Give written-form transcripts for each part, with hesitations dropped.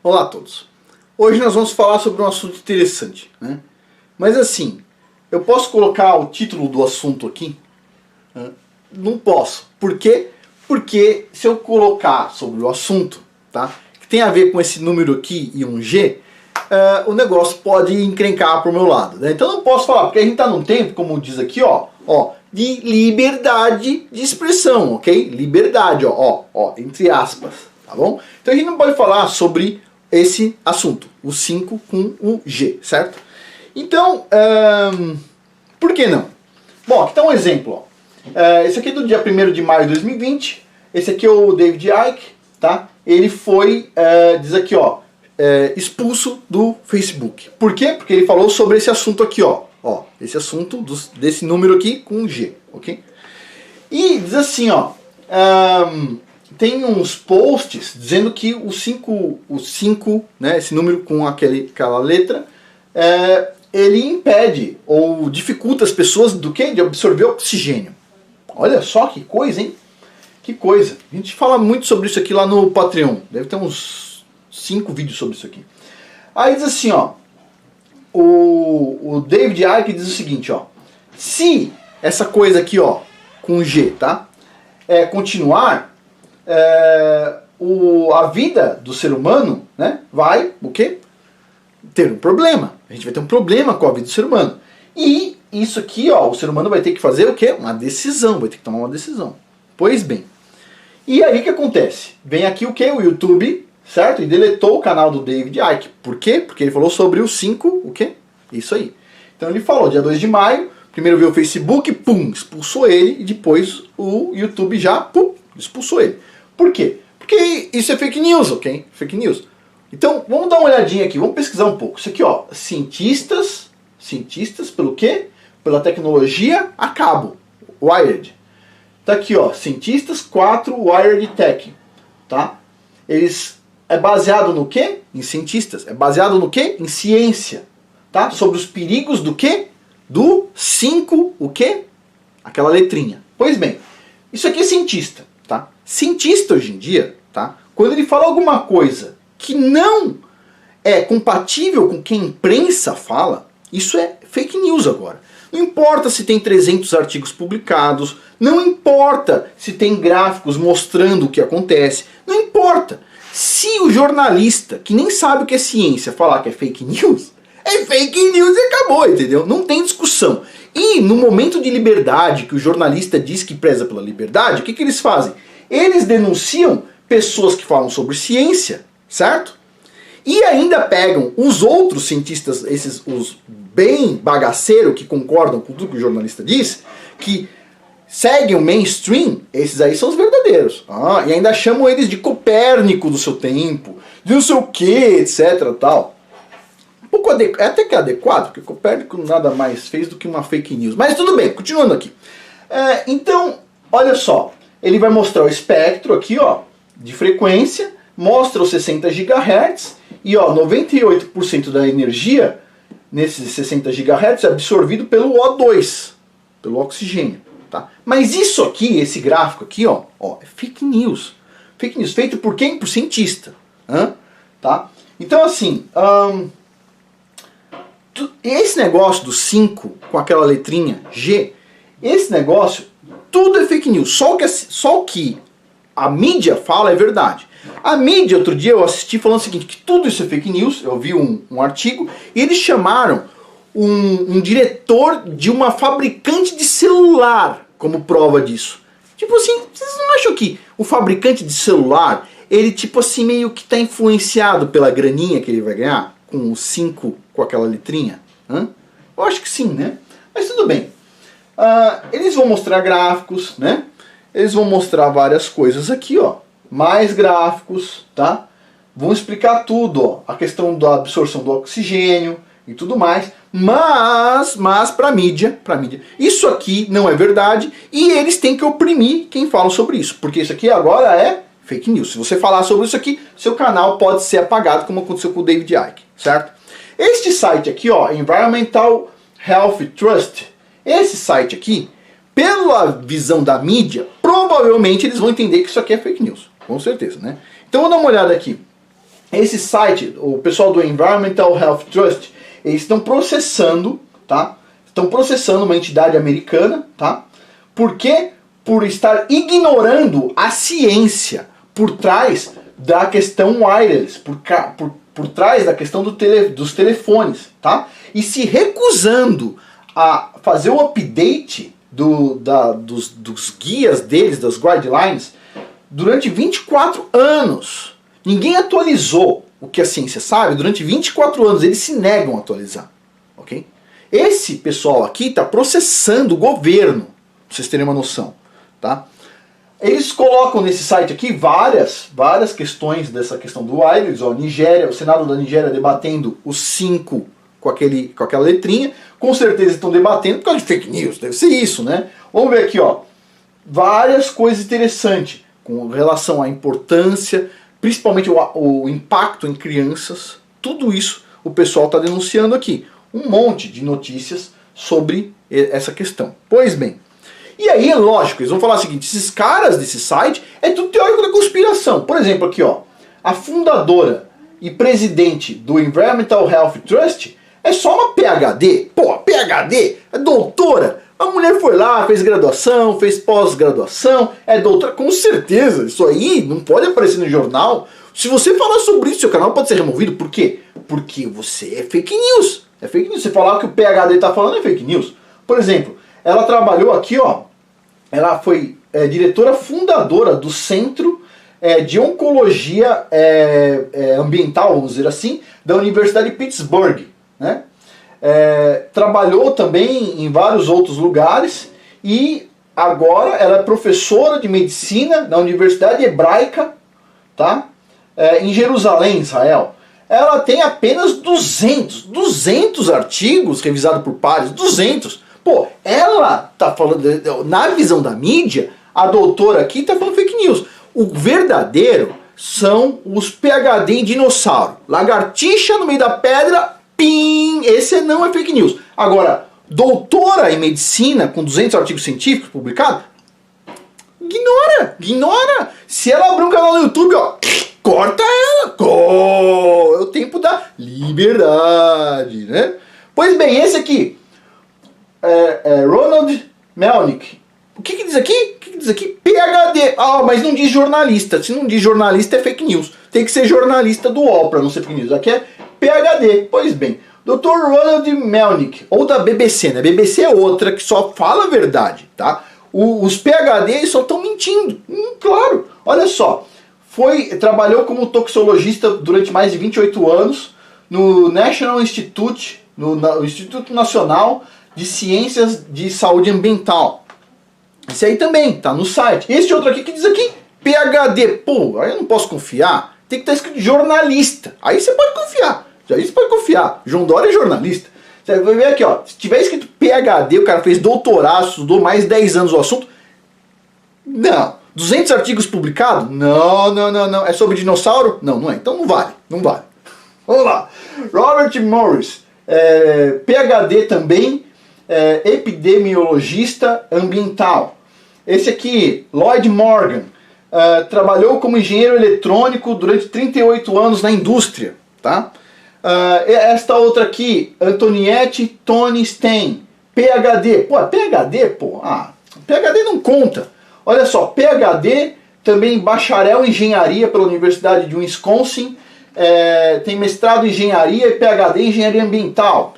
Olá a todos. Hoje nós vamos falar sobre um assunto interessante, né? Mas assim, eu posso colocar o título do assunto aqui? Não posso. Por quê? Porque se eu colocar sobre o assunto, tá, que tem a ver com esse número aqui e um G, o negócio pode encrencar pro meu lado, né? Então eu não posso falar, porque a gente está num tempo, como diz aqui, ó, de liberdade de expressão, ok? Liberdade, ó, entre aspas, tá bom? Então a gente não pode falar sobre esse assunto, o 5 com o G, certo? Então, por que não? Bom, aqui está um exemplo, ó. Esse aqui é do dia 1º de maio de 2020, esse aqui é o David Icke, tá? Ele foi, diz aqui, ó, expulso do Facebook. Por quê? Porque ele falou sobre esse assunto aqui, ó, esse assunto desse número aqui com G, ok? E diz assim, ó, tem uns posts dizendo que o 5, né, esse número com aquela letra, ele impede ou dificulta as pessoas do quê? De absorver oxigênio. Olha só que coisa, hein? Que coisa. A gente fala muito sobre isso aqui lá no Patreon. Deve ter uns 5 vídeos sobre isso aqui. Aí diz assim, ó, o David Icke diz o seguinte, ó, se essa coisa aqui, ó, com G, tá, continuar, a vida do ser humano, né, vai, o quê? Ter um problema. A gente vai ter um problema com a vida do ser humano. E isso aqui, ó, o ser humano vai ter que fazer o quê? Uma decisão, vai ter que tomar uma decisão. Pois bem. E aí o que acontece? Vem aqui o quê? O YouTube, certo? E deletou o canal do David Icke. Por quê? Porque ele falou sobre o 5, o quê? Isso aí. Então ele falou, dia 2 de maio, primeiro veio o Facebook, pum, expulsou ele, e depois o YouTube já, pum, expulsou ele. Por quê? Porque isso é fake news, ok? Fake news. Então, vamos dar uma olhadinha aqui, vamos pesquisar um pouco. Isso aqui, ó, cientistas pelo quê? Pela tecnologia a cabo, Wired. Tá aqui, ó, cientistas 4 Wired Tech, tá? É baseado no quê? Em cientistas. É baseado no quê? Em ciência, tá? Sobre os perigos do quê? Do 5, o quê? Aquela letrinha. Pois bem, isso aqui é cientista, tá? Cientista hoje em dia, tá? Quando ele fala alguma coisa que não é compatível com o que a imprensa fala, isso é fake news agora. Não importa se tem 300 artigos publicados, não importa se tem gráficos mostrando o que acontece, não importa. Se o jornalista, que nem sabe o que é ciência, falar que é fake news e acabou, entendeu? Não tem discussão. E no momento de liberdade, que o jornalista diz que preza pela liberdade, o que eles fazem? Eles denunciam pessoas que falam sobre ciência, certo? E ainda pegam os outros cientistas, os bem bagaceiros que concordam com tudo que o jornalista diz, que seguem o mainstream, esses aí são os verdadeiros. E ainda chamam eles de Copérnico do seu tempo, de não sei o que, etc. Tal. Um pouco até que é adequado, porque Copérnico nada mais fez do que uma fake news. Mas tudo bem, continuando aqui. Então, olha só, ele vai mostrar o espectro aqui, ó, de frequência, mostra os 60 GHz e ó, 98% da energia nesses 60 GHz é absorvido pelo O2, pelo oxigênio, tá? Mas isso aqui, esse gráfico aqui, ó, é fake news. Fake news feito por quem? Por cientista, tá? Então assim, esse negócio do 5 com aquela letrinha G, esse negócio, tudo é fake news. Só o que a mídia fala é verdade. A mídia, outro dia eu assisti falando o seguinte, que tudo isso é fake news, eu vi um artigo, e eles chamaram um diretor de uma fabricante de celular como prova disso. Tipo assim, vocês não acham que o fabricante de celular, ele tipo assim meio que está influenciado pela graninha que ele vai ganhar? Com o 5, com aquela letrinha? Eu acho que sim, né? Mas tudo bem. Eles vão mostrar gráficos, né? Eles vão mostrar várias coisas aqui, ó. Mais gráficos, tá? Vão explicar tudo, ó. A questão da absorção do oxigênio e tudo mais. Mas para mídia, isso aqui não é verdade e eles têm que oprimir quem fala sobre isso. Porque isso aqui agora é fake news. Se você falar sobre isso aqui, seu canal pode ser apagado, como aconteceu com o David Icke, certo? Este site aqui, ó, Environmental Health Trust, esse site aqui, pela visão da mídia, provavelmente eles vão entender que isso aqui é fake news. Com certeza, né? Então vamos dar uma olhada aqui. esse site, o pessoal do Environmental Health Trust, eles estão processando, tá? Estão processando uma entidade americana, tá? Por quê? Por estar ignorando a ciência por trás da questão wireless, por trás da questão dos telefones, tá? E se recusando a fazer o update dos guias deles, das guidelines, durante 24 anos. Ninguém atualizou o que a ciência sabe. Durante 24 anos eles se negam a atualizar. Ok? Esse pessoal aqui está processando o governo, para vocês terem uma noção. Tá? Eles colocam nesse site aqui várias questões dessa questão do wireless. Ó, Nigéria, o Senado da Nigéria debatendo os 5 com aquela letrinha. Com certeza estão debatendo por causa de fake news. Deve ser isso, né? Vamos ver aqui, ó. Várias coisas interessantes com relação à importância, principalmente o impacto em crianças. Tudo isso o pessoal está denunciando aqui. Um monte de notícias sobre essa questão. Pois bem, e aí é lógico, eles vão falar o seguinte: esses caras desse site é tudo teórico da conspiração. Por exemplo, aqui ó, a fundadora e presidente do Environmental Health Trust é só uma PhD. Pô, a PhD é doutora. A mulher foi lá, fez graduação, fez pós-graduação, é doutora. Com certeza, isso aí não pode aparecer no jornal. Se você falar sobre isso, seu canal pode ser removido. Por quê? Porque você é fake news. É fake news. Você falar o que o PhD está falando é fake news. Por exemplo, ela trabalhou aqui, ó. Ela foi diretora fundadora do Centro de Oncologia Ambiental, vamos dizer assim, da Universidade de Pittsburgh, né? Trabalhou também em vários outros lugares e agora ela é professora de medicina na Universidade Hebraica, tá? Em Jerusalém, Israel. Ela tem apenas 200 artigos revisados por pares, 200. Pô, ela tá falando, na visão da mídia, a doutora aqui tá falando fake news. O verdadeiro são os PhD em dinossauro. Lagartixa no meio da pedra, pim! Esse não é fake news. Agora, doutora em medicina com 200 artigos científicos publicados, ignora. Se ela abrir um canal no YouTube, ó, corta ela. É o tempo da liberdade, né? Pois bem, esse aqui, Ronald Melnick. O que diz aqui? O que diz aqui? PhD. Ah, mas não diz jornalista. Se não diz jornalista é fake news. Tem que ser jornalista do UOL para não ser fake news. Aqui é PhD. Pois bem, Dr. Ronald Melnick, ou da BBC, né? BBC é outra que só fala a verdade, tá? Os PhD só estão mentindo. Claro. Olha só. Trabalhou como toxicologista durante mais de 28 anos no National Institute, no Instituto Nacional de Ciências de Saúde Ambiental. Esse aí também tá no site. Esse outro aqui que diz aqui PhD. Pô, aí eu não posso confiar. Tem que estar escrito jornalista. Aí você pode confiar. Aí você pode confiar. João Dória é jornalista. Você vai ver aqui, ó. Se tiver escrito PhD, o cara fez doutorado, estudou mais de 10 anos o assunto. Não. 200 artigos publicados? Não. É sobre dinossauro? Não é. Então não vale. Vamos lá. Robert Morris, PhD também, epidemiologista ambiental. Esse aqui, Lloyd Morgan, trabalhou como engenheiro eletrônico durante 38 anos na indústria. Tá? Esta outra aqui, Antoniette Tony Stein, PhD. Pô, PhD, pô. PhD não conta. Olha só, PhD, também bacharel em engenharia pela Universidade de Wisconsin, tem mestrado em engenharia e PhD em engenharia ambiental.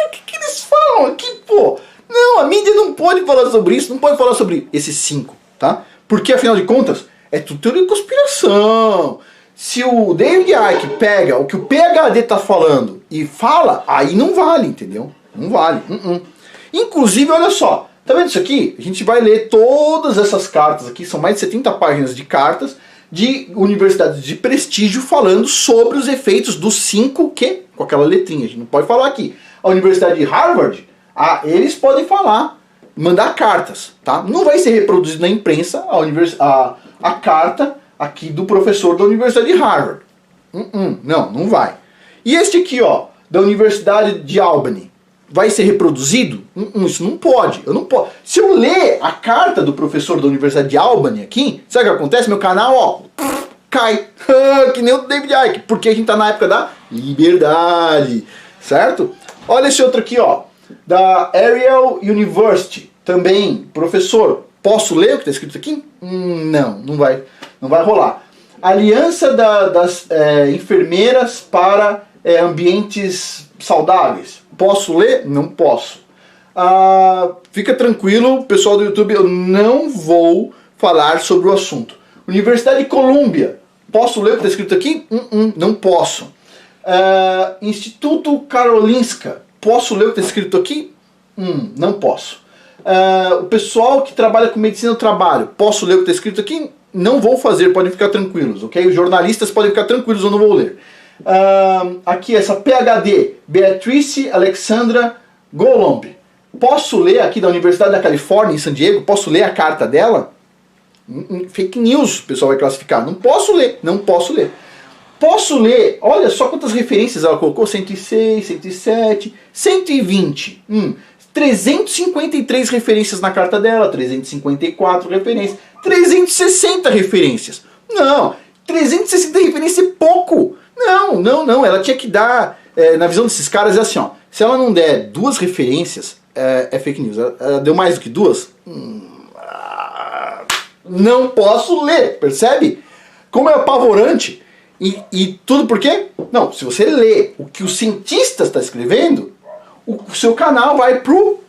O que eles falam aqui, pô? Não, a mídia não pode falar sobre isso, não pode falar sobre esses 5, tá? Porque, afinal de contas, é tudo teoria de conspiração. Se o David Icke pega o que o PhD tá falando e fala, aí não vale, entendeu? Não vale. Inclusive, olha só, tá vendo isso aqui? A gente vai ler todas essas cartas aqui, são mais de 70 páginas de cartas de universidades de prestígio falando sobre os efeitos dos 5 que, com aquela letrinha, a gente não pode falar aqui. A Universidade de Harvard, eles podem falar, mandar cartas, tá? Não vai ser reproduzido na imprensa a carta aqui do professor da Universidade de Harvard. Não vai. E este aqui, ó, da Universidade de Albany, vai ser reproduzido? Isso não pode. Eu não posso. Se eu ler a carta do professor da Universidade de Albany aqui, sabe o que acontece? Meu canal, ó, cai. Que nem o David Icke, porque a gente tá na época da liberdade, certo? Olha esse outro aqui, ó, da Ariel University, também, professor. Posso ler o que está escrito aqui? Não vai rolar. Aliança das enfermeiras para ambientes saudáveis. Posso ler? Não posso. Fica tranquilo, pessoal do YouTube, eu não vou falar sobre o assunto. Universidade de Colômbia. Posso ler o que está escrito aqui? Não posso. Instituto Karolinska. Posso ler o que está escrito aqui? Não posso. O pessoal que trabalha com medicina do trabalho. Posso ler o que está escrito aqui? Não vou fazer, podem ficar tranquilos, ok? Os jornalistas podem ficar tranquilos, eu não vou ler. Aqui essa PhD, Beatrice Alexandra Golomb. Posso ler aqui da Universidade da Califórnia, em San Diego? Posso ler a carta dela? Fake news, o pessoal vai classificar. Não posso ler, não posso ler. Posso ler, olha só quantas referências ela colocou: 106, 107, 120. 353 referências na carta dela, 354 referências, 360 referências. Não, 360 referências é pouco. Não, ela tinha que dar, na visão desses caras é assim, ó, se ela não der 2 referências, é fake news. Ela deu mais do que 2? Não posso ler, percebe? Como é apavorante. E tudo por quê? Não, se você lê o que os cientistas estão escrevendo, o seu canal vai pro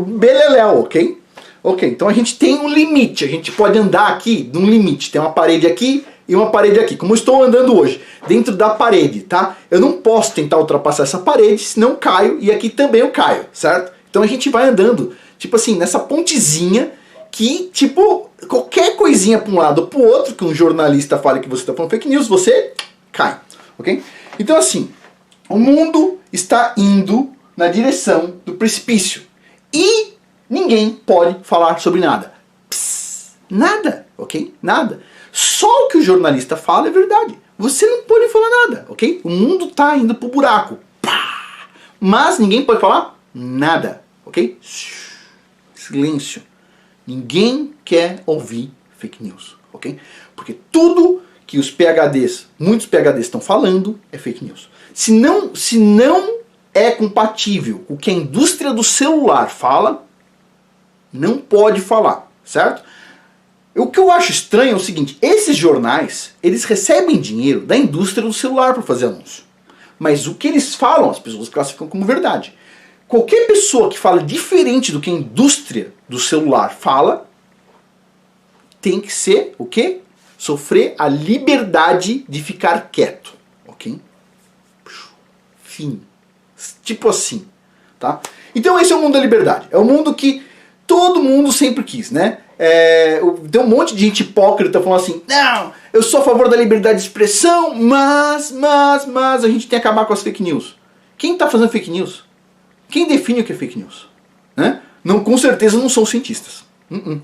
beleléu, ok? Ok, então a gente tem um limite, a gente pode andar aqui num limite, tem uma parede aqui e uma parede aqui, como eu estou andando hoje, dentro da parede, tá? Eu não posso tentar ultrapassar essa parede, senão caio, e aqui também eu caio, certo? Então a gente vai andando, tipo assim, nessa pontezinha que, tipo, qualquer coisinha para um lado ou para o outro, que um jornalista fale que você está falando fake news, você cai, ok? Então assim, o mundo está indo na direção do precipício e ninguém pode falar sobre nada. Nada, ok? Nada. Só o que o jornalista fala é verdade. Você não pode falar nada, ok? O mundo está indo pro buraco. Mas ninguém pode falar nada, ok? Silêncio. Ninguém quer ouvir fake news, ok? Porque tudo que os PhDs, muitos PhDs estão falando é fake news. Se não é compatível com o que a indústria do celular fala, não pode falar, certo? O que eu acho estranho é o seguinte: esses jornais, eles recebem dinheiro da indústria do celular para fazer anúncio. Mas o que eles falam, as pessoas classificam como verdade. Qualquer pessoa que fala diferente do que a indústria do celular fala, tem que ser o quê? Sofrer a liberdade de ficar quieto, ok? Fim. Tipo assim, tá? Então esse é o mundo da liberdade. É o mundo que todo mundo sempre quis, né? Tem um monte de gente hipócrita falando assim: não, eu sou a favor da liberdade de expressão, mas a gente tem que acabar com as fake news. Quem está fazendo fake news? Quem define o que é fake news? Né? Não, com certeza não são cientistas.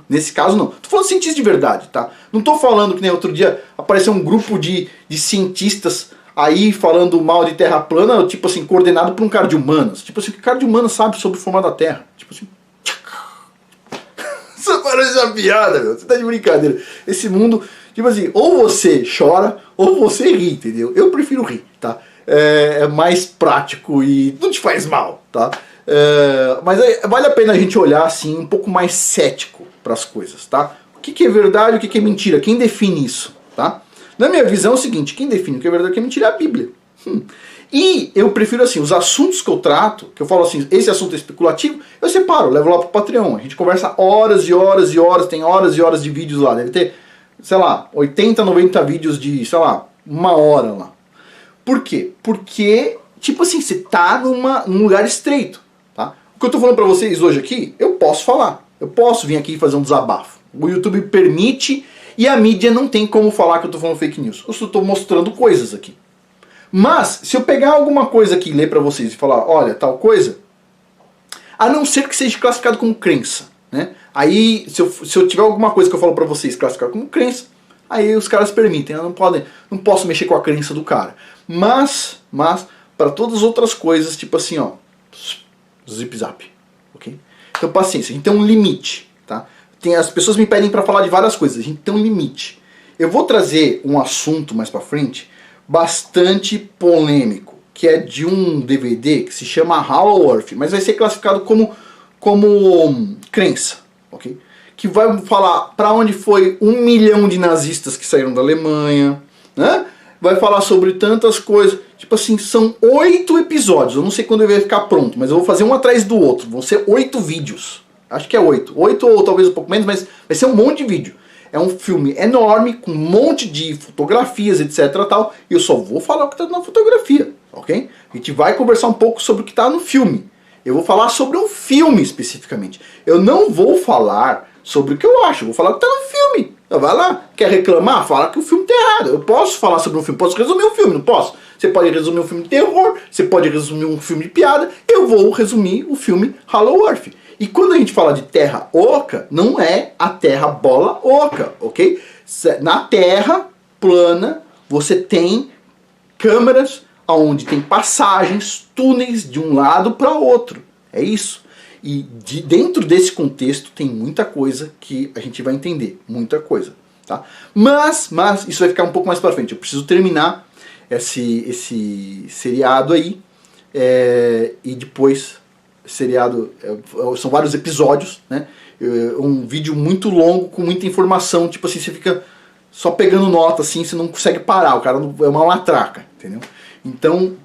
Nesse caso não. Tô falando de cientistas de verdade, tá? Não tô falando que nem outro dia apareceu um grupo de cientistas aí falando mal de terra plana, tipo assim, coordenado por um cara de humanas. Tipo assim, o que cara de humanas sabe sobre o formato da Terra? Tipo assim... Isso parece uma piada, meu. Você tá de brincadeira. Esse mundo, tipo assim, ou você chora, ou você ri, entendeu? Eu prefiro rir, tá? É mais prático e não te faz mal, tá? Mas vale a pena a gente olhar assim, um pouco mais cético para as coisas, tá? O que é verdade e o que é mentira? Quem define isso, tá? Na minha visão é o seguinte: quem define o que é verdade e o que é mentira é a Bíblia. E eu prefiro assim, os assuntos que eu trato, que eu falo assim, esse assunto é especulativo, eu separo, eu levo lá pro Patreon. A gente conversa horas e horas e horas, tem horas e horas de vídeos lá. Deve ter, sei lá, 80, 90 vídeos de, sei lá, 1 hora lá. Por quê? Porque, tipo assim, você tá num lugar estreito, tá? O que eu tô falando pra vocês hoje aqui, eu posso falar. Eu posso vir aqui e fazer um desabafo. O YouTube permite e a mídia não tem como falar que eu tô falando fake news. Eu só tô mostrando coisas aqui. Mas, se eu pegar alguma coisa aqui e ler pra vocês e falar, olha, tal coisa, a não ser que seja classificado como crença, né? Aí, se eu tiver alguma coisa que eu falo pra vocês classificar como crença, aí os caras permitem, eu não posso mexer com a crença do cara. Mas para todas as outras coisas, tipo assim, ó, zip zap, ok? Então paciência, a gente tem um limite, tá? As pessoas me pedem para falar de várias coisas, a gente tem um limite. Eu vou trazer um assunto mais pra frente bastante polêmico, que é de um DVD que se chama Hollow Earth, mas vai ser classificado como crença, ok? Que vai falar para onde foi 1 milhão de nazistas que saíram da Alemanha, né? Vai falar sobre tantas coisas, tipo assim, são 8 episódios, eu não sei quando ele vai ficar pronto, mas eu vou fazer um atrás do outro, vão ser 8 vídeos, acho que é 8 ou talvez um pouco menos, mas vai ser um monte de vídeo. É um filme enorme, com um monte de fotografias, etc. tal, e eu só vou falar o que está na fotografia, ok? A gente vai conversar um pouco sobre o que está no filme. Eu vou falar sobre um filme especificamente. Eu não vou falar sobre o que eu acho, eu vou falar o que está no filme. Então, vai lá, quer reclamar? Fala que o filme está errado. Eu posso falar sobre um filme, posso resumir um filme, não posso? Você pode resumir um filme de terror, você pode resumir um filme de piada, eu vou resumir o filme Hollow Earth. E quando a gente fala de terra oca, não é a terra bola oca, ok? Na terra plana, você tem câmeras onde tem passagens, túneis de um lado para outro. É isso. E dentro desse contexto tem muita coisa que a gente vai entender. Muita coisa. Tá? Mas isso vai ficar um pouco mais para frente. Eu preciso terminar esse seriado aí. E depois... seriado, são vários episódios, né? Um vídeo muito longo com muita informação, tipo assim, você fica só pegando nota assim, você não consegue parar, o cara é uma matraca, entendeu? Então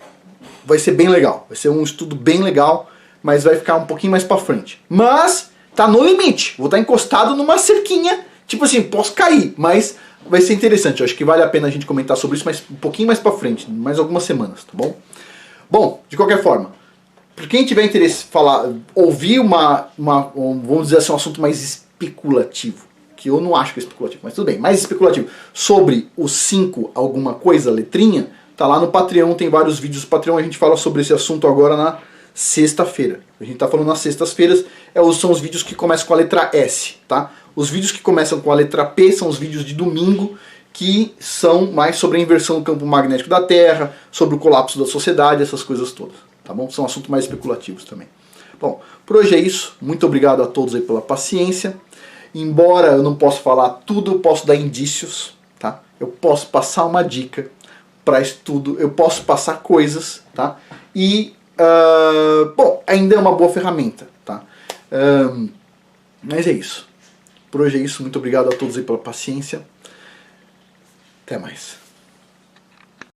vai ser bem legal, vai ser um estudo bem legal, mas vai ficar um pouquinho mais pra frente. Mas tá no limite, vou estar encostado numa cerquinha, tipo assim, posso cair, mas vai ser interessante, eu acho que vale a pena a gente comentar sobre isso, mas um pouquinho mais pra frente, mais algumas semanas, tá bom? Bom, de qualquer forma, para quem tiver interesse em ouvir vamos dizer assim, um assunto mais especulativo, que eu não acho que é especulativo, mas tudo bem, mais especulativo, sobre os 5 alguma coisa, letrinha, tá lá no Patreon, tem vários vídeos do Patreon, a gente fala sobre esse assunto agora na sexta-feira. A gente tá falando nas sextas-feiras, são os vídeos que começam com a letra S, tá? Os vídeos que começam com a letra P são os vídeos de domingo, que são mais sobre a inversão do campo magnético da Terra, sobre o colapso da sociedade, essas coisas todas. Tá bom? São assuntos mais especulativos também. Bom, por hoje é isso. Muito obrigado a todos aí pela paciência. Embora eu não possa falar tudo, eu posso dar indícios, tá? Eu posso passar uma dica para estudo, eu posso passar coisas, tá? E, bom, ainda é uma boa ferramenta, tá? Mas é isso. Por hoje é isso. Muito obrigado a todos aí pela paciência. Até mais.